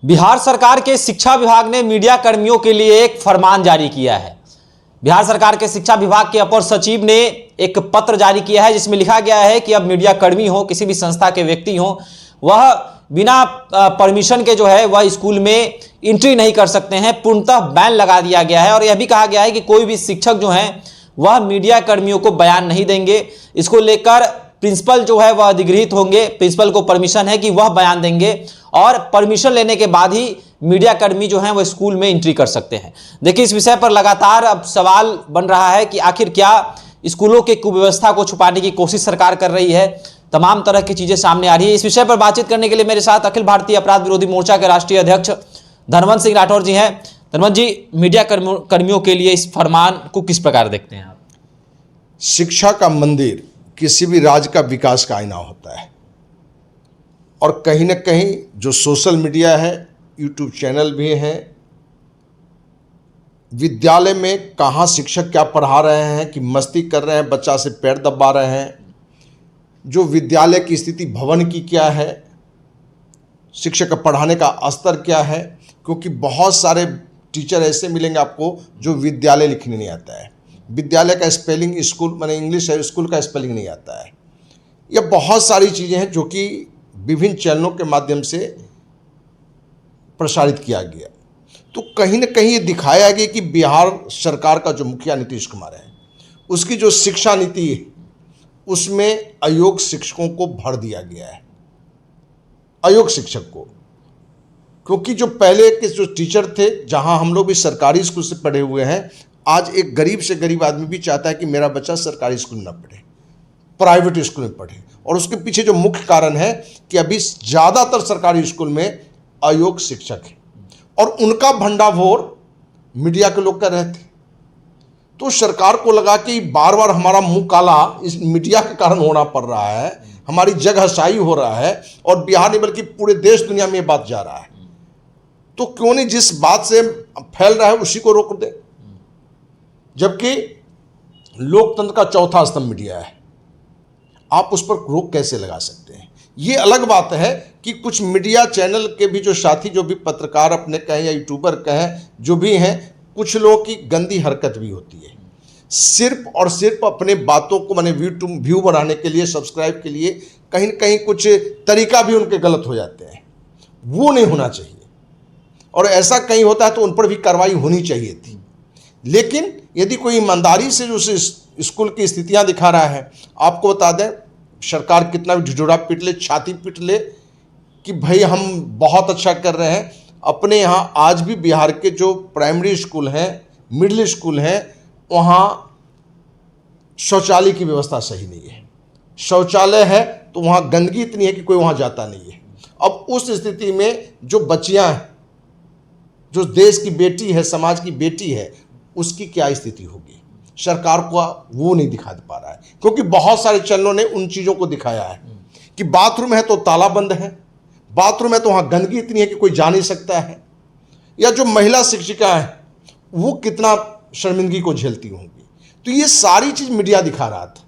बिहार सरकार के शिक्षा विभाग ने मीडिया कर्मियों के लिए एक फरमान जारी किया है। बिहार सरकार के शिक्षा विभाग के अपर सचिव ने एक पत्र जारी किया है जिसमें लिखा गया है कि अब मीडिया कर्मी हो, किसी भी संस्था के व्यक्ति हो, वह बिना परमिशन के जो है वह स्कूल में एंट्री नहीं कर सकते हैं। पूर्णतः बैन लगा दिया गया है और यह भी कहा गया है कि कोई भी शिक्षक जो है वह मीडिया कर्मियों को बयान नहीं देंगे। इसको लेकर प्रिंसिपल जो है वह अधिगृहित होंगे, प्रिंसिपल को परमिशन है कि वह बयान देंगे और परमिशन लेने के बाद ही मीडिया कर्मी जो हैं वह स्कूल में एंट्री कर सकते हैं। देखिए, इस विषय पर लगातार अब सवाल बन रहा है कि आखिर क्या स्कूलों के कुव्यवस्था को छुपाने की कोशिश सरकार कर रही है। तमाम तरह की चीजें सामने आ रही है। इस विषय पर बातचीत करने के लिए मेरे साथ अखिल भारतीय अपराध विरोधी मोर्चा के राष्ट्रीय अध्यक्ष धनवंत सिंह राठौर जी हैं। धनवंत जी, मीडिया कर्मियों के लिए इस फरमान को किस प्रकार देखते हैं आप? शिक्षा का मंदिर किसी भी राज्य का विकास का आईना होता है और कहीं ना कहीं जो सोशल मीडिया है, यूट्यूब चैनल भी हैं, विद्यालय में कहाँ शिक्षक क्या पढ़ा रहे हैं कि मस्ती कर रहे हैं, बच्चा से पैर दबा रहे हैं, जो विद्यालय की स्थिति भवन की क्या है, शिक्षक का पढ़ाने का स्तर क्या है, क्योंकि बहुत सारे टीचर ऐसे मिलेंगे आपको जो विद्यालय लिखने नहीं आता है, विद्यालय का स्पेलिंग स्कूल माने इंग्लिश है, स्कूल का स्पेलिंग नहीं आता है। यह बहुत सारी चीज़ें हैं जो कि विभिन्न चैनलों के माध्यम से प्रसारित किया गया। तो कहीं ना कहीं ये दिखाया गया कि बिहार सरकार का जो मुखिया नीतीश कुमार है, उसकी जो शिक्षा नीति है उसमें अयोग्य शिक्षकों को भर दिया गया है, अयोग्य शिक्षक को। क्योंकि जो पहले के जो टीचर थे, जहां हम लोग भी सरकारी स्कूल से पढ़े हुए हैं, आज एक गरीब से गरीब आदमी भी चाहता है कि मेरा बच्चा सरकारी स्कूल ना पढ़े, प्राइवेट स्कूल में पढ़े। और उसके पीछे जो मुख्य कारण है कि अभी ज़्यादातर सरकारी स्कूल में अयोग्य शिक्षक हैं और उनका भंडाफोड़ मीडिया के लोग कर रहे थे। तो सरकार को लगा कि बार बार हमारा मुंह काला इस मीडिया के कारण होना पड़ रहा है, हमारी जगहसाई हो रहा है और बिहार नहीं बल्कि पूरे देश दुनिया में ये बात जा रहा है, तो क्यों नहीं जिस बात से फैल रहा है उसी को रोक दे। जबकि लोकतंत्र का चौथा स्तंभ मीडिया है, आप उस पर रोक कैसे लगा सकते हैं? ये अलग बात है कि कुछ मीडिया चैनल के भी जो साथी, जो भी पत्रकार अपने कहें या यूट्यूबर कहें, जो भी हैं, कुछ लोगों की गंदी हरकत भी होती है, सिर्फ और सिर्फ अपने बातों को माने व्यू बढ़ाने के लिए, सब्सक्राइब के लिए कहीं न कहीं कुछ तरीका भी उनके गलत हो जाते हैं। वो नहीं होना चाहिए और ऐसा कहीं होता है तो उन पर भी कार्रवाई होनी चाहिए थी। लेकिन यदि कोई ईमानदारी से जो स्कूल की स्थितियां दिखा रहा है, आपको बता दें, सरकार कितना भी ढिढोरा पीट ले, छाती पीट ले कि भाई हम बहुत अच्छा कर रहे हैं, अपने यहाँ आज भी बिहार के जो प्राइमरी स्कूल हैं, मिडिल स्कूल हैं, वहाँ शौचालय की व्यवस्था सही नहीं है। शौचालय है तो वहाँ गंदगी इतनी है कि कोई वहाँ जाता नहीं है। अब उस स्थिति में जो बच्चियाँ हैं, जो देश की बेटी है, समाज की बेटी है, उसकी क्या स्थिति होगी? सरकार को वो नहीं दिखा पा रहा है, क्योंकि बहुत सारे चैनलों ने उन चीज़ों को दिखाया है कि बाथरूम है तो ताला बंद है, बाथरूम है तो वहाँ गंदगी इतनी है कि कोई जा नहीं सकता है, या जो महिला शिक्षिका है वो कितना शर्मिंदगी को झेलती होंगी। तो ये सारी चीज़ मीडिया दिखा रहा था।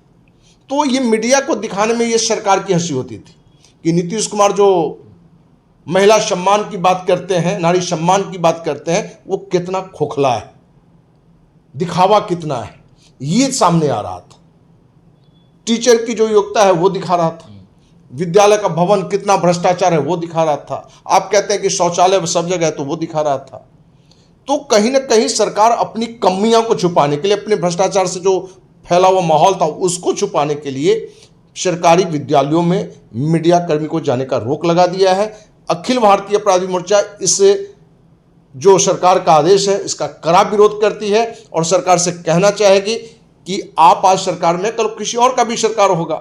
तो ये मीडिया को दिखाने में ये सरकार की हंसी होती थी कि नीतीश कुमार जो महिला सम्मान की बात करते हैं, नारी सम्मान की बात करते हैं, वो कितना खोखला है, दिखावा कितना है, ये सामने आ रहा था। टीचर की जो योग्यता है वो दिखा रहा था, विद्यालय का भवन कितना भ्रष्टाचार है वो दिखा रहा था। आप कहते हैं कि शौचालय सब जगह है तो वो दिखा रहा था। तो कहीं ना कहीं सरकार अपनी कमियां को छुपाने के लिए, अपने भ्रष्टाचार से जो फैला हुआ माहौल था उसको छुपाने के लिए सरकारी विद्यालयों में मीडिया कर्मी को जाने का रोक लगा दिया है। अखिल भारतीय अपराधी मोर्चा इस जो सरकार का आदेश है इसका कड़ा विरोध करती है और सरकार से कहना चाहेगी कि आप आज सरकार में, कल किसी और का भी सरकार होगा,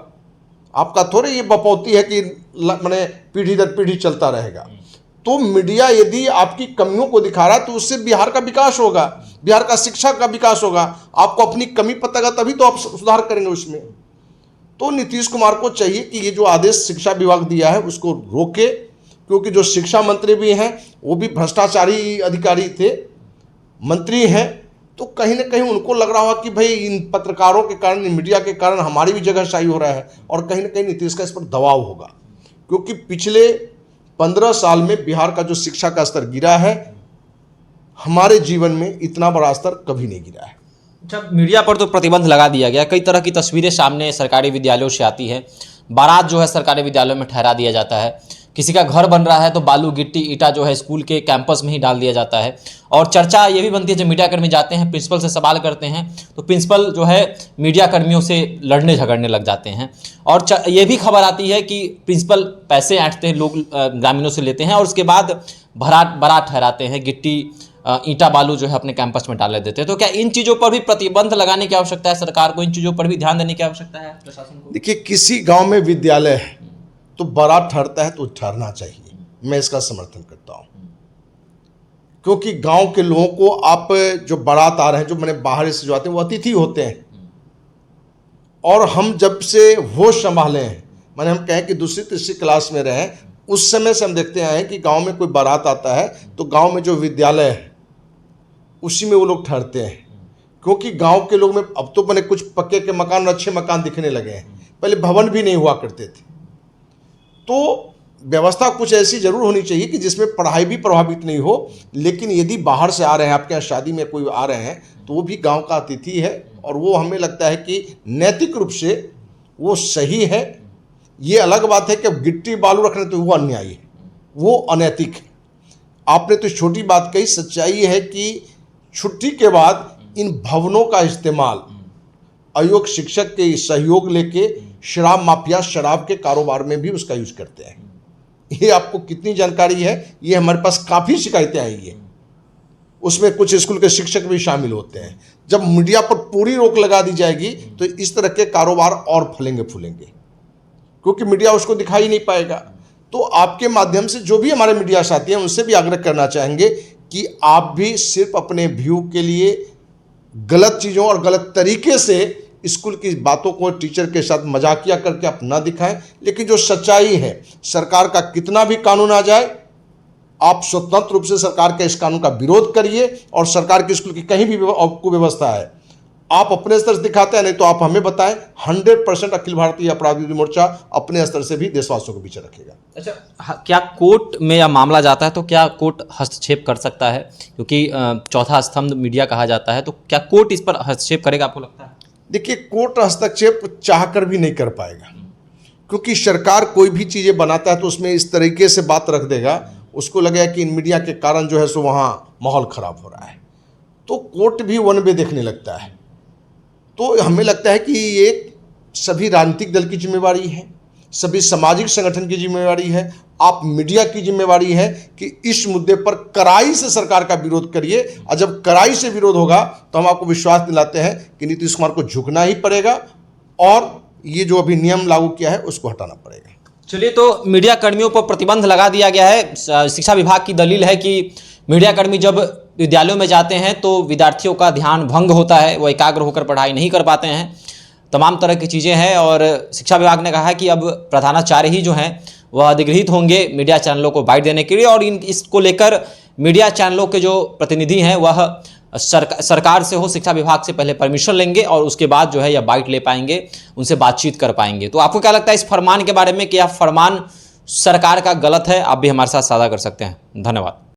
आपका थोड़े ये बपौती है कि माने पीढ़ी दर पीढ़ी चलता रहेगा। तो मीडिया यदि आपकी कमियों को दिखा रहा है तो उससे बिहार का विकास होगा, बिहार का शिक्षा का विकास होगा। आपको अपनी कमी पता लगा तभी तो आप सुधार करेंगे उसमें। तो नीतीश कुमार को चाहिए कि ये जो आदेश शिक्षा विभाग दिया है उसको रोके, क्योंकि जो शिक्षा मंत्री भी हैं वो भी भ्रष्टाचारी अधिकारी थे, मंत्री हैं। तो कहीं ना कहीं उनको लग रहा होगा कि भाई इन पत्रकारों के कारण, इन मीडिया के कारण हमारी भी जगहशाही हो रहा है और कहीं ना कहीं नीतीश का इस पर दबाव होगा। क्योंकि पिछले 15 साल में बिहार का जो शिक्षा का स्तर गिरा है, हमारे जीवन में इतना बड़ा स्तर कभी नहीं गिरा है। जब मीडिया पर तो प्रतिबंध लगा दिया गया, कई तरह की तस्वीरें सामने सरकारी विद्यालयों से आती है। बारात जो है सरकारी विद्यालयों में ठहरा दिया जाता है, किसी का घर बन रहा है तो बालू गिट्टी ईटा जो है स्कूल के कैंपस में ही डाल दिया जाता है। और चर्चा ये भी बनती है, जब मीडिया कर्मी जाते हैं प्रिंसिपल से सवाल करते हैं तो प्रिंसिपल जो है मीडिया कर्मियों से लड़ने झगड़ने लग जाते हैं। और ये भी खबर आती है कि प्रिंसिपल पैसे ऐंठते हैं, लोग ग्रामीणों से लेते हैं और उसके बाद बारात ठहराते हैं, गिट्टी ईंटा बालू जो है अपने कैंपस में डाल देते हैं। तो क्या इन चीज़ों पर भी प्रतिबंध लगाने की आवश्यकता है सरकार को? इन चीज़ों पर भी ध्यान देने की आवश्यकता है प्रशासन को? देखिए, किसी गांव में विद्यालय है तो बारात ठहरता है तो ठहरना चाहिए, मैं इसका समर्थन करता हूं। क्योंकि गांव के लोगों को आप जो बारात आ रहे हैं, जो मैंने बाहर से जो आते हैं वो अतिथि होते हैं। और हम जब से होश संभाले हैं, माने हम कहें कि दूसरी तीसरी क्लास में रहे, उस समय से हम देखते आए हैं कि गांव में कोई बारात आता है तो गांव में जो विद्यालय है उसी में वो लोग ठहरते हैं। क्योंकि गांव के लोग में अब तो मैंने कुछ पक्के के मकान और अच्छे मकान दिखने लगे हैं, पहले भवन भी नहीं हुआ करते थे। तो व्यवस्था कुछ ऐसी जरूर होनी चाहिए कि जिसमें पढ़ाई भी प्रभावित नहीं हो, लेकिन यदि बाहर से आ रहे हैं, आपके यहाँ शादी में कोई आ रहे हैं तो वो भी गांव का अतिथि है और वो हमें लगता है कि नैतिक रूप से वो सही है। ये अलग बात है कि अब गिट्टी बालू रखने तो वो अन्याय है, वो अनैतिक है। आपने तो छोटी बात कही, सच्चाई है कि छुट्टी के बाद इन भवनों का इस्तेमाल अयोग्य शिक्षक के सहयोग लेके शराब माफिया शराब के कारोबार में भी उसका यूज करते हैं। ये आपको कितनी जानकारी है? ये हमारे पास काफ़ी शिकायतें आई है, उसमें कुछ स्कूल के शिक्षक भी शामिल होते हैं। जब मीडिया पर पूरी रोक लगा दी जाएगी तो इस तरह के कारोबार और फलेंगे फूलेंगे, क्योंकि मीडिया उसको दिखाई नहीं पाएगा। तो आपके माध्यम से जो भी हमारे मीडिया साथी हैं उनसे भी आग्रह करना चाहेंगे कि आप भी सिर्फ अपने व्यू के लिए गलत चीज़ों और गलत तरीके से स्कूल की बातों को टीचर के साथ मजाकिया करके आप ना दिखाएं। लेकिन जो सच्चाई है, सरकार का कितना भी कानून आ जाए, आप स्वतंत्र रूप से सरकार के इस कानून का विरोध करिए। और सरकार की स्कूल की कहीं भी आपको व्यवस्था है, आप अपने स्तर से दिखाते हैं, नहीं तो आप हमें बताएं। 100% अखिल भारतीय अपराध विरोधी मोर्चा अपने स्तर से भी देशवासियों को पीछे रखेगा। अच्छा, क्या कोर्ट में यह मामला जाता है तो क्या कोर्ट हस्तक्षेप कर सकता है? क्योंकि चौथा स्तंभ मीडिया कहा जाता है, तो क्या कोर्ट इस पर हस्तक्षेप करेगा, आपको लगता है? देखिए, कोर्ट हस्तक्षेप चाहकर भी नहीं कर पाएगा, क्योंकि सरकार कोई भी चीज़ें बनाता है तो उसमें इस तरीके से बात रख देगा, उसको लगेगा कि इन मीडिया के कारण जो है सो वहाँ माहौल ख़राब हो रहा है, तो कोर्ट भी वन वे देखने लगता है। तो हमें लगता है कि ये सभी राजनीतिक दल की जिम्मेवारी है, सभी सामाजिक संगठन की जिम्मेवारी है, आप मीडिया की जिम्मेवारी है कि इस मुद्दे पर कड़ाई से सरकार का विरोध करिए। और जब कड़ाई से विरोध होगा तो हम आपको विश्वास दिलाते हैं कि नीतीश कुमार को झुकना ही पड़ेगा और ये जो अभी नियम लागू किया है उसको हटाना पड़ेगा। चलिए, तो मीडिया कर्मियों पर प्रतिबंध लगा दिया गया है। शिक्षा विभाग की दलील है कि मीडिया कर्मी जब विद्यालयों में जाते हैं तो विद्यार्थियों का ध्यान भंग होता है, वो एकाग्र होकर पढ़ाई नहीं कर पाते हैं, तमाम तरह की चीज़ें हैं। और शिक्षा विभाग ने कहा है कि अब प्रधानाचार्य ही जो हैं वह अधिगृहित होंगे मीडिया चैनलों को बाइट देने के लिए। और इसको लेकर मीडिया चैनलों के जो प्रतिनिधि हैं वह सरकार से हो, शिक्षा विभाग से पहले परमिशन लेंगे और उसके बाद जो है यह बाइट ले पाएंगे, उनसे बातचीत कर पाएंगे। तो आपको क्या लगता है इस फरमान के बारे में कि यह फरमान सरकार का गलत है? आप भी हमारे साथ साझा कर सकते हैं। धन्यवाद।